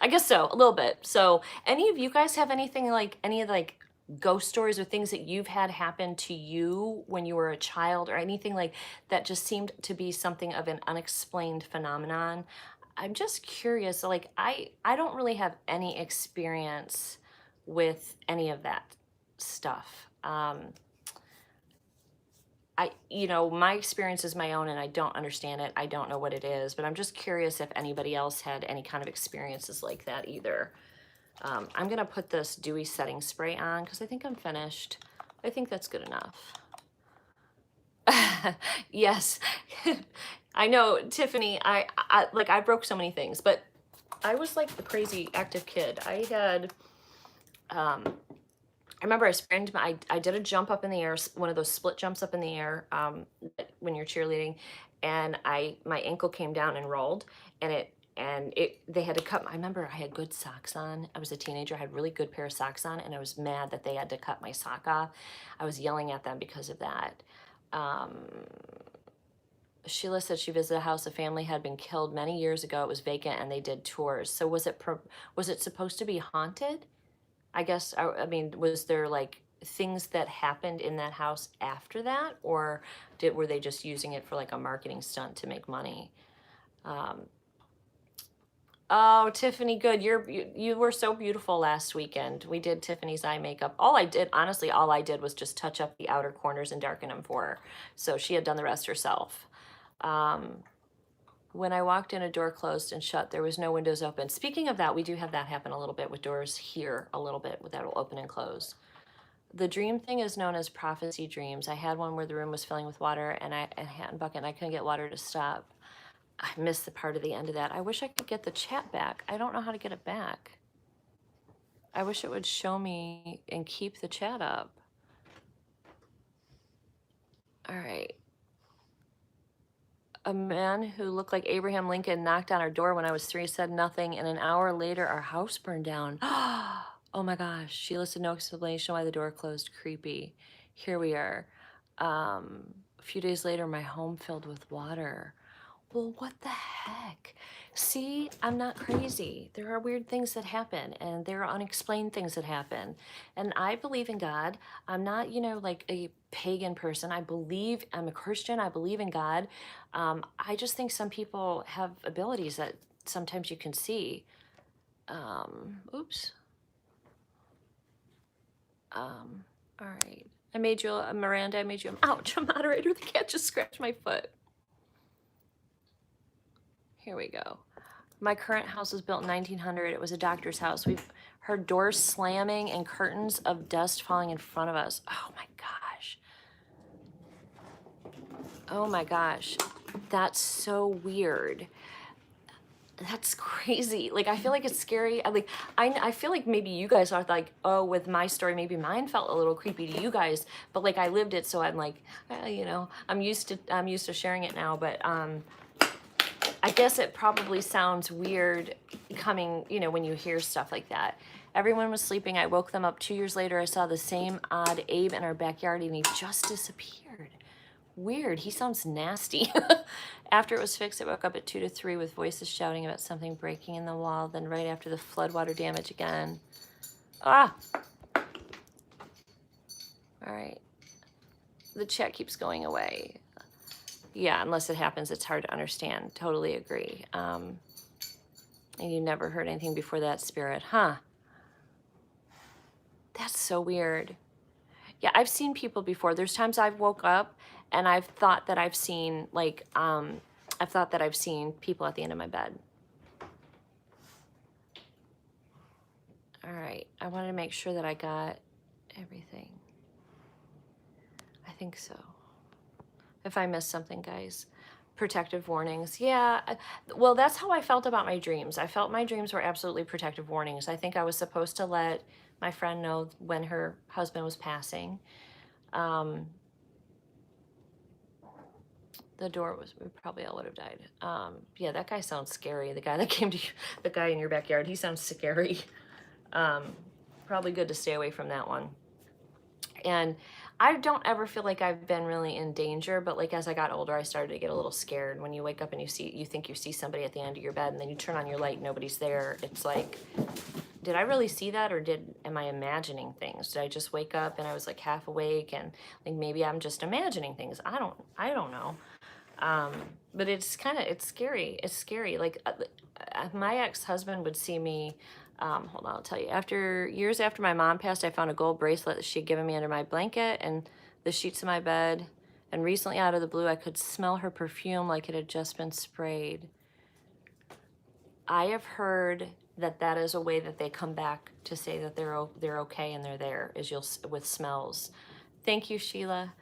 I guess so, a little bit. So, any of you guys have anything like, any of like ghost stories or things that you've had happen to you when you were a child or anything like that just seemed to be something of an unexplained phenomenon? I'm just curious, like I don't really have any experience with any of that stuff. You know, my experience is my own and I don't understand it. I don't know what it is, but I'm just curious if anybody else had any kind of experiences like that either. I'm gonna put this dewy setting spray on because I think I'm finished. I think that's good enough. Yes, I know, Tiffany, I broke so many things, but I was like a crazy active kid. I had, I remember I did a jump up in the air, one of those split jumps up in the air when you're cheerleading, and my ankle came down and rolled, and they had to cut. I remember I had good socks on. I was a teenager. I had a really good pair of socks on, and I was mad that they had to cut my sock off. I was yelling at them because of that. Sheila said she visited a house. A family had been killed many years ago. It was vacant, and they did tours. So was it supposed to be haunted? I guess. I mean, was there like things that happened in that house after that, or were they just using it for like a marketing stunt to make money? Oh, Tiffany, good. You were so beautiful last weekend. We did Tiffany's eye makeup. Honestly, all I did was just touch up the outer corners and darken them for her. So she had done the rest herself. When I walked in, a door closed and shut. There was no windows open. Speaking of that, we do have that happen a little bit with doors here, a little bit, that will open and close. The dream thing is known as prophecy dreams. I had one where the room was filling with water and a hat and bucket, and I couldn't get water to stop. I missed the part of the end of that. I wish I could get the chat back. I don't know how to get it back. I wish it would show me and keep the chat up. All right. A man who looked like Abraham Lincoln knocked on our door when I was 3, said nothing, and an hour later our house burned down. Oh my gosh. She listed no explanation why the door closed. Creepy. Here we are. A few days later, my home filled with water. Well, what the heck? See, I'm not crazy. There are weird things that happen, and there are unexplained things that happen. And I believe in God. I'm not, like a pagan person. I'm a Christian. I believe in God. I just think some people have abilities that sometimes you can see. Oops. All right. I made you a Miranda. I made you ouch, a moderator. The cat just scratched my foot. Here we go. My current house was built in 1900. It was a doctor's house. We've heard doors slamming and curtains of dust falling in front of us. Oh my gosh. Oh my gosh. That's so weird. That's crazy. Like, I feel like it's scary. I feel like maybe you guys are like, oh, with my story, maybe mine felt a little creepy to you guys, but like I lived it, so I'm like, I'm used to sharing it now. But I guess it probably sounds weird coming, when you hear stuff like that. Everyone was sleeping. I woke them up 2 years later. I saw the same odd Abe in our backyard, and he just disappeared. Weird. He sounds nasty. After it was fixed, I woke up at 2 to 3 with voices shouting about something breaking in the wall. Then right after the floodwater damage again. Ah! All right. The chat keeps going away. Yeah, unless it happens, it's hard to understand. Totally agree. And you never heard anything before that, Spirit, huh? That's so weird. Yeah, I've seen people before. There's times I've woke up and I've thought that I've seen, people at the end of my bed. All right, I wanted to make sure that I got everything. I think so. If I missed something, guys. Protective warnings. Yeah, well, that's how I felt about my dreams. I felt my dreams were absolutely protective warnings. I think I was supposed to let my friend know when her husband was passing. The door was, we probably all would have died. Yeah, that guy sounds scary. The guy that came to you, the guy in your backyard, he sounds scary. Probably good to stay away from that one. And I don't ever feel like I've been really in danger, but like as I got older, I started to get a little scared. When you wake up and you think you see somebody at the end of your bed, and then you turn on your light, nobody's there. It's like, did I really see that, or am I imagining things? Did I just wake up and I was like half awake, and like maybe I'm just imagining things? I don't know. But it's scary. It's scary. Like my ex-husband would see me. Hold on, I'll tell you. Years after my mom passed, I found a gold bracelet that she'd given me under my blanket and the sheets of my bed. And recently, out of the blue, I could smell her perfume like it had just been sprayed. I have heard that is a way that they come back to say that they're okay and they're there, with smells. Thank you, Sheila.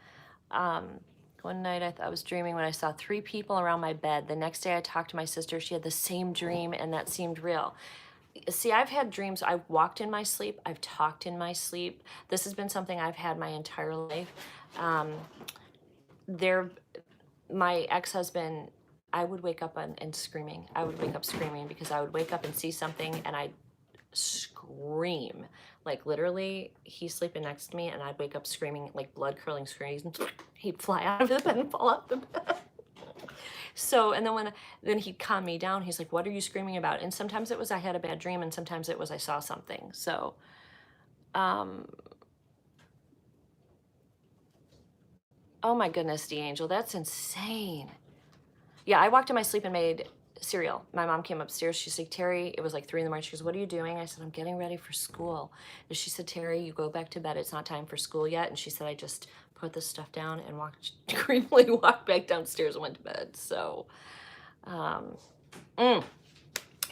One night I was dreaming when I saw 3 people around my bed. The next day I talked to my sister. She had the same dream, and that seemed real. See, I've had dreams. I've walked in my sleep. I've talked in my sleep. This has been something I've had my entire life. My ex-husband, I would wake up and screaming. I would wake up screaming because I would wake up and see something and I'd scream. Like literally, he's sleeping next to me and I'd wake up screaming, like blood curdling screams. He'd fly out of the bed and fall out the bed. So, and then he'd calm me down. He's like, what are you screaming about? And sometimes it was I had a bad dream, and sometimes it was I saw something. So, oh my goodness, D'Angel, that's insane. Yeah, I walked in my sleep and made cereal. My mom came upstairs. She's like, Terry, it was like 3 in the morning. She goes, what are you doing? I said, I'm getting ready for school. And she said, Terry, you go back to bed. It's not time for school yet. And she said, I just put this stuff down and creepily walked back downstairs and went to bed. So,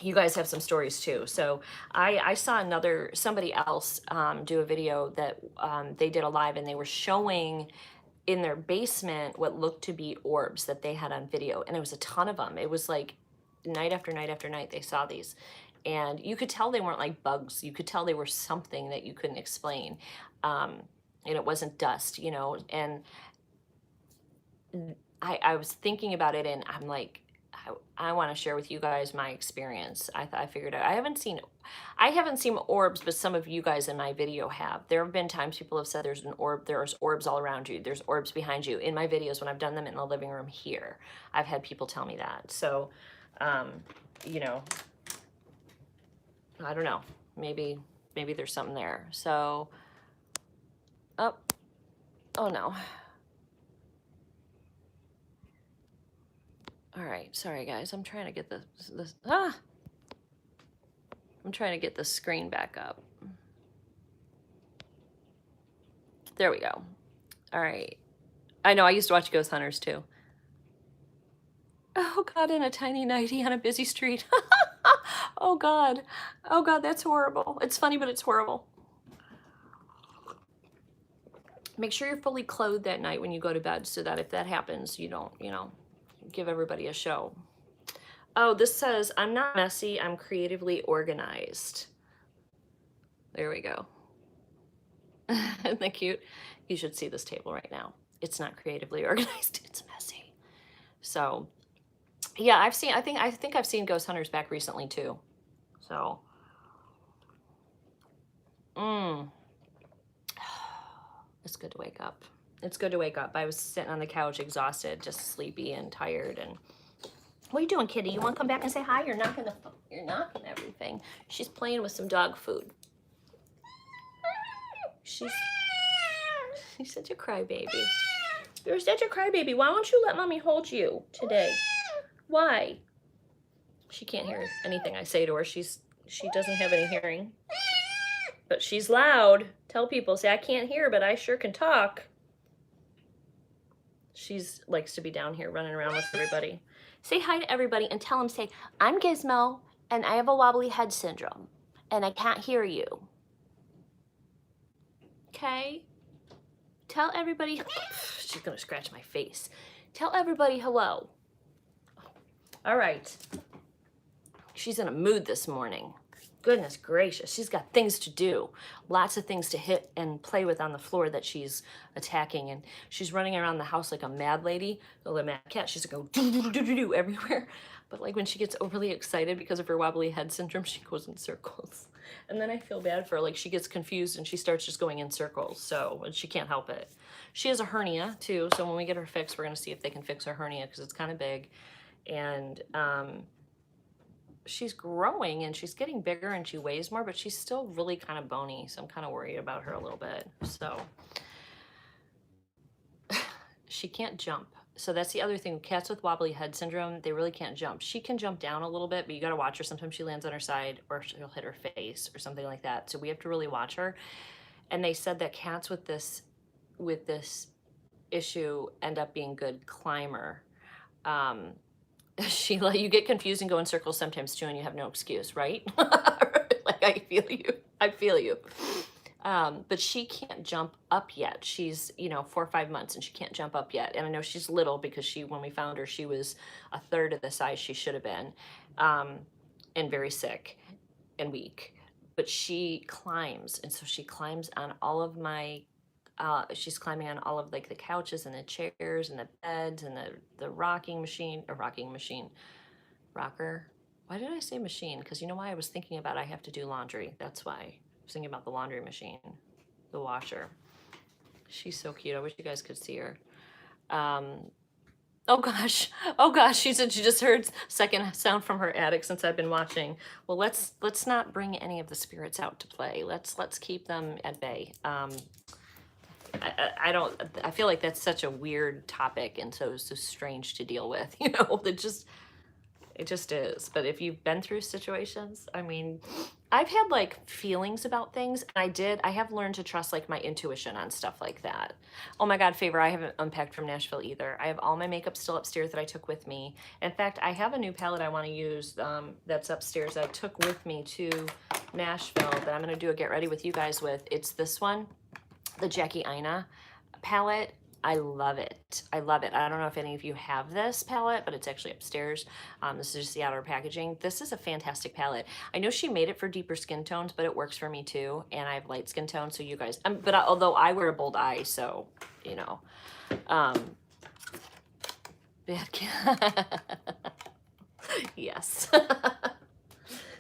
you guys have some stories too. So I saw somebody else do a video that they did a live, and they were showing in their basement what looked to be orbs that they had on video, and it was a ton of them. It was like night after night after night they saw these, and you could tell they weren't like bugs. You could tell they were something that you couldn't explain, and it wasn't dust, and I was thinking about it, and I'm like, I want to share with you guys my experience. I figured out, I haven't seen orbs, but some of you guys in my video have. There have been times people have said there's orbs all around you. There's orbs behind you. In my videos, when I've done them in the living room here, I've had people tell me that. So, you know, I don't know. Maybe there's something there. So, oh no. All right, sorry guys. I'm trying to get I'm trying to get the screen back up. There we go. All right. I know, I used to watch Ghost Hunters too. Oh God, in a tiny nightie on a busy street. Oh God. Oh God, that's horrible. It's funny, but it's horrible. Make sure you're fully clothed that night when you go to bed so that if that happens, you don't, you know, give everybody a show. Oh, this says, I'm not messy, I'm creatively organized. There we go. Isn't that cute? You should see this table right now. It's not creatively organized, it's messy. So, yeah, I think I've seen Ghost Hunters back recently too. So, it's good to wake up. It's good to wake up. I was sitting on the couch exhausted, just sleepy and tired. And what are you doing, kitty? You want to come back and say hi? You're knocking everything. She's playing with some dog food. She's such a crybaby. You're such a crybaby. Why won't you let mommy hold you today? Why? She can't hear anything I say to her. She doesn't have any hearing. But she's loud. Tell people, say I can't hear, but I sure can talk. She's likes to be down here running around with everybody. Say hi to everybody and tell them, say, I'm Gizmo and I have a wobbly head syndrome and I can't hear you. Okay? Tell everybody, she's gonna scratch my face. Tell everybody hello. All right. She's in a mood this morning. Goodness gracious, she's got things to do. Lots of things to hit and play with on the floor that she's attacking. And she's running around the house like a mad lady, a mad cat. She's like, do everywhere. But like when she gets overly excited because of her wobbly head syndrome, she goes in circles. And then I feel bad for her. Like she gets confused and she starts just going in circles. So she can't help it. She has a hernia too. So when we get her fixed, we're gonna see if they can fix her hernia because it's kind of big. And she's growing and she's getting bigger and she weighs more, but she's still really kind of bony. So I'm kind of worried about her a little bit. So she can't jump. So that's the other thing. Cats with wobbly head syndrome, they really can't jump. She can jump down a little bit, but you got to watch her. Sometimes she lands on her side or she'll hit her face or something like that. So we have to really watch her. And they said that cats with this issue end up being good climber. Sheila, you get confused and go in circles sometimes too, and you have no excuse, right? Like I feel you. But she can't jump up yet. She's, 4 or 5 months and she can't jump up yet. And I know she's little because when we found her, she was a third of the size she should have been, and very sick and weak. But she climbs, and so she climbs on all of my she's climbing on all of like the couches and the chairs and the beds and the rocker. Why did I say machine? Because you know why? I was thinking about I have to do laundry. That's why. I was thinking about the laundry machine, the washer. She's so cute. I wish you guys could see her. Oh gosh, she said she just heard second sound from her attic since I've been watching. Well, let's not bring any of the spirits out to play. Let's keep them at bay. I feel like that's such a weird topic and so strange to deal with, it just is. But if you've been through situations, I mean, I've had like feelings about things, and I have learned to trust like my intuition on stuff like that. Oh my God, Favor, I haven't unpacked from Nashville either. I have all my makeup still upstairs that I took with me. In fact, I have a new palette I want to use that's upstairs that I took with me to Nashville that I'm going to do a get ready with you guys with. It's this one. The Jackie Aina palette. I love it. I love it. I don't know if any of you have this palette, but it's actually upstairs. This is just the outer packaging. This is a fantastic palette. I know she made it for deeper skin tones, but it works for me too. And I have light skin tone, so you guys, although I wear a bold eye, so, bad cat. Yes.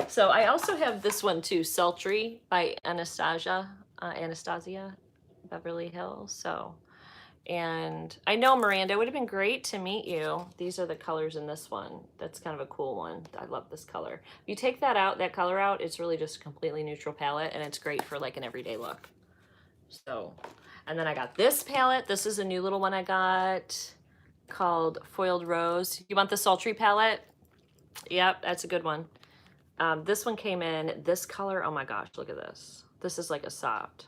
So I also have this one too, Sultry by Anastasia Beverly Hills. So, and I know Miranda, it would have been great to meet you. These are the colors in this one. That's kind of a cool one. I love this color. If you take that color out, it's really just a completely neutral palette, and it's great for like an everyday look. So, and then I got this palette. This is a new little one I got called Foiled Rose. You want the Sultry palette? Yep, that's a good one. This one came in this color. Oh my gosh, look at this. This is like a soft.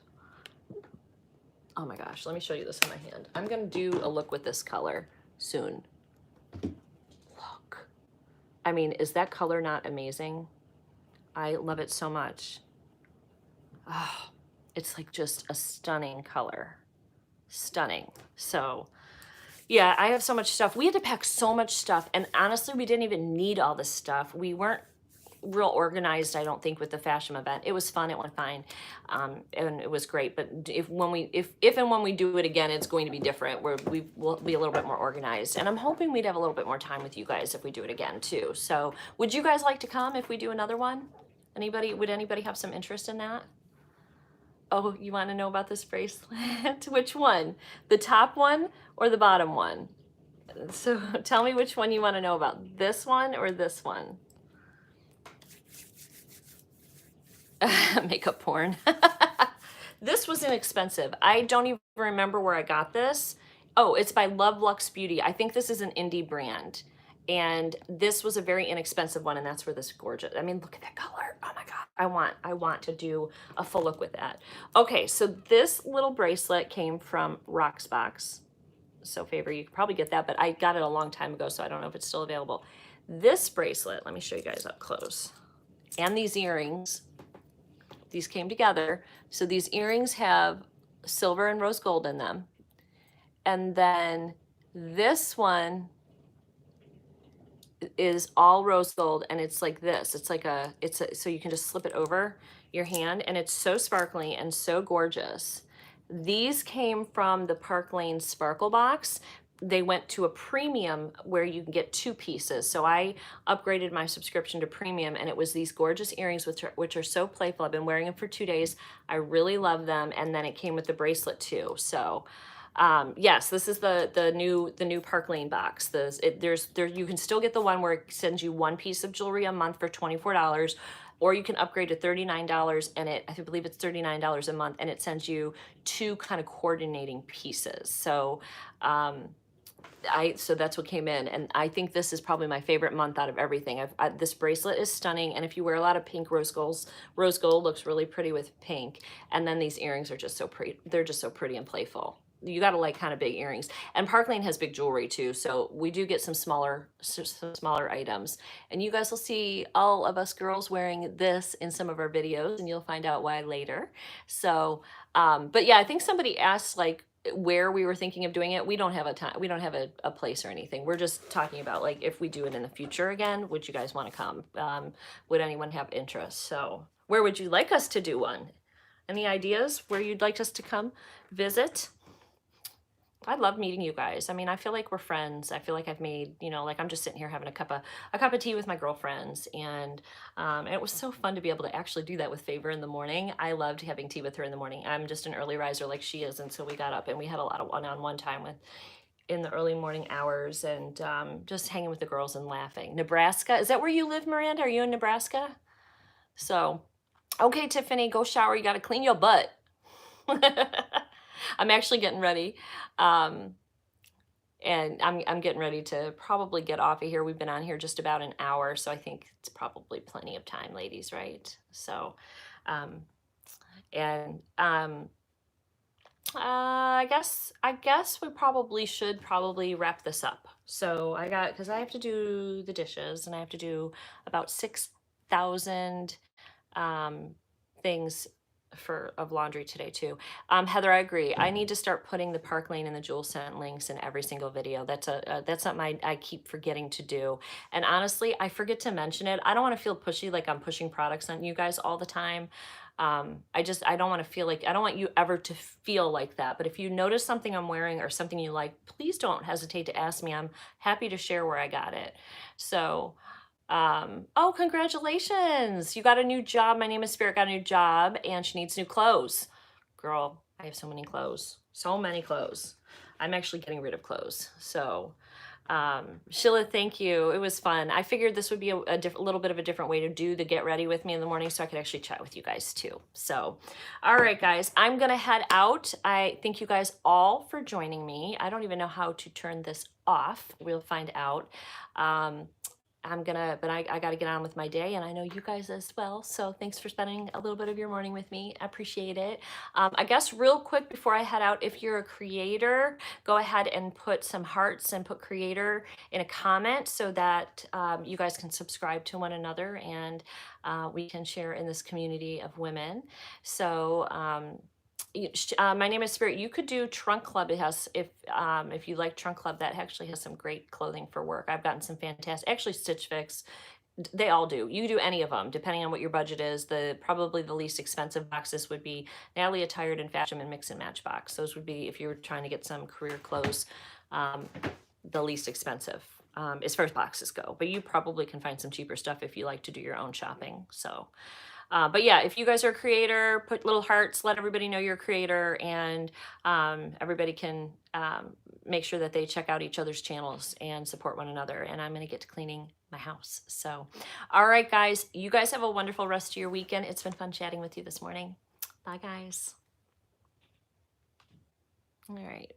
Oh my gosh, let me show you this in my hand. I'm gonna do a look with this color soon. Look. I mean, is that color not amazing? I love it so much. Oh, it's like just a stunning color. Stunning. So yeah, I have so much stuff. We had to pack so much stuff, and honestly, we didn't even need all this stuff. We weren't real organized, I don't think, with the fashion event. It was fun, it went fine, and it was great. But if and when we do it again, it's going to be different, where we will be a little bit more organized. And I'm hoping we'd have a little bit more time with you guys if we do it again too. So would you guys like to come if we do another one? Would anybody have some interest in that? Oh, you want to know about this bracelet? Which one? The top one or the bottom one? So tell me which one you want to know about. This one or this one? Makeup porn. This was inexpensive. I don't even remember where I got this. Oh, it's by Loveluxe Beauty. I think this is an indie brand. And this was a very inexpensive one, and that's where this gorgeous. I mean, look at that color. Oh my God. I want to do a full look with that. Okay, so this little bracelet came from Roxbox. So Favor, you could probably get that, but I got it a long time ago, so I don't know if it's still available. This bracelet, let me show you guys up close. And these earrings, these came together. So these earrings have silver and rose gold in them. And then this one is all rose gold, and it's like this. It's like so you can just slip it over your hand, and it's so sparkly and so gorgeous. These came from the Park Lane Sparkle Box. They went to a premium where you can get 2 pieces. So I upgraded my subscription to premium, and it was these gorgeous earrings, which are so playful. I've been wearing them for 2 days. I really love them. And then it came with the bracelet too. So yes, this is the new Park Lane box. You can still get the one where it sends you 1 piece of jewelry a month for $24, or you can upgrade to $39, and I believe it's $39 a month, and it sends you 2 kind of coordinating pieces. So so that's what came in, and I think this is probably my favorite month out of everything. This bracelet is stunning, and if you wear a lot of pink rose gold looks really pretty with pink, and then these earrings are just so pretty. They're just so pretty and playful. You got to like kind of big earrings, and Park Lane has big jewelry too, so we do get some smaller items, and you guys will see all of us girls wearing this in some of our videos, and you'll find out why later. So but yeah, I think somebody asked like where we were thinking of doing it. We don't have a time, we don't have a place or anything. We're just talking about like if we do it in the future again, would you guys want to come? Would anyone have interest? So where would you like us to do one? Any ideas where you'd like us to come visit? I love meeting you guys. I mean, I feel like we're friends. I feel like I've made, like I'm just sitting here having a cup of tea with my girlfriends, and it was so fun to be able to actually do that with Favor in the morning. I loved having tea with her in the morning. I'm just an early riser like she is, and so we got up and we had a lot of one-on-one time in the early morning hours, and just hanging with the girls and laughing. Nebraska, is that where you live, Miranda? Are you in Nebraska? So, okay, Tiffany, go shower. You got to clean your butt. I'm actually getting ready. And I'm getting ready to probably get off of here. We've been on here just about an hour, so I think it's probably plenty of time, ladies, right? So, I guess we should probably wrap this up. So because I have to do the dishes, and I have to do about 6,000 things of laundry today too. Heather, I agree. I need to start putting the Park Lane and the Jewel Scent links in every single video. That's something I keep forgetting to do. And honestly, I forget to mention it. I don't want to feel pushy, like I'm pushing products on you guys all the time. I don't want to feel like, I don't want you ever to feel like that. But if you notice something I'm wearing or something you like, please don't hesitate to ask me. I'm happy to share where I got it. So Oh, congratulations. You got a new job. My name is Spirit, got a new job, and she needs new clothes. Girl, I have so many clothes. So many clothes. I'm actually getting rid of clothes. So, Sheila, thank you. It was fun. I figured this would be a little bit of a different way to do the get ready with me in the morning so I could actually chat with you guys too. So, all right, guys, I'm going to head out. I thank you guys all for joining me. I don't even know how to turn this off. We'll find out. But I got to get on with my day, and I know you guys as well. So thanks for spending a little bit of your morning with me. I appreciate it. I guess real quick before I head out, if you're a creator, go ahead and put some hearts and put creator in a comment so that you guys can subscribe to one another, and we can share in this community of women. So, my name is Spirit. You could do Trunk Club. It has, if you like Trunk Club, that actually has some great clothing for work. I've gotten some fantastic, actually Stitch Fix. They all do. You do any of them, depending on what your budget is. Probably the least expensive boxes would be Natalie Attired and Fashion and Mix and Match box. Those would be if you were trying to get some career clothes, the least expensive as far as boxes go. But you probably can find some cheaper stuff if you like to do your own shopping. So. But yeah, if you guys are a creator, put little hearts, let everybody know you're a creator, and everybody can make sure that they check out each other's channels and support one another. And I'm going to get to cleaning my house. So, all right, guys, you guys have a wonderful rest of your weekend. It's been fun chatting with you this morning. Bye, guys. All right.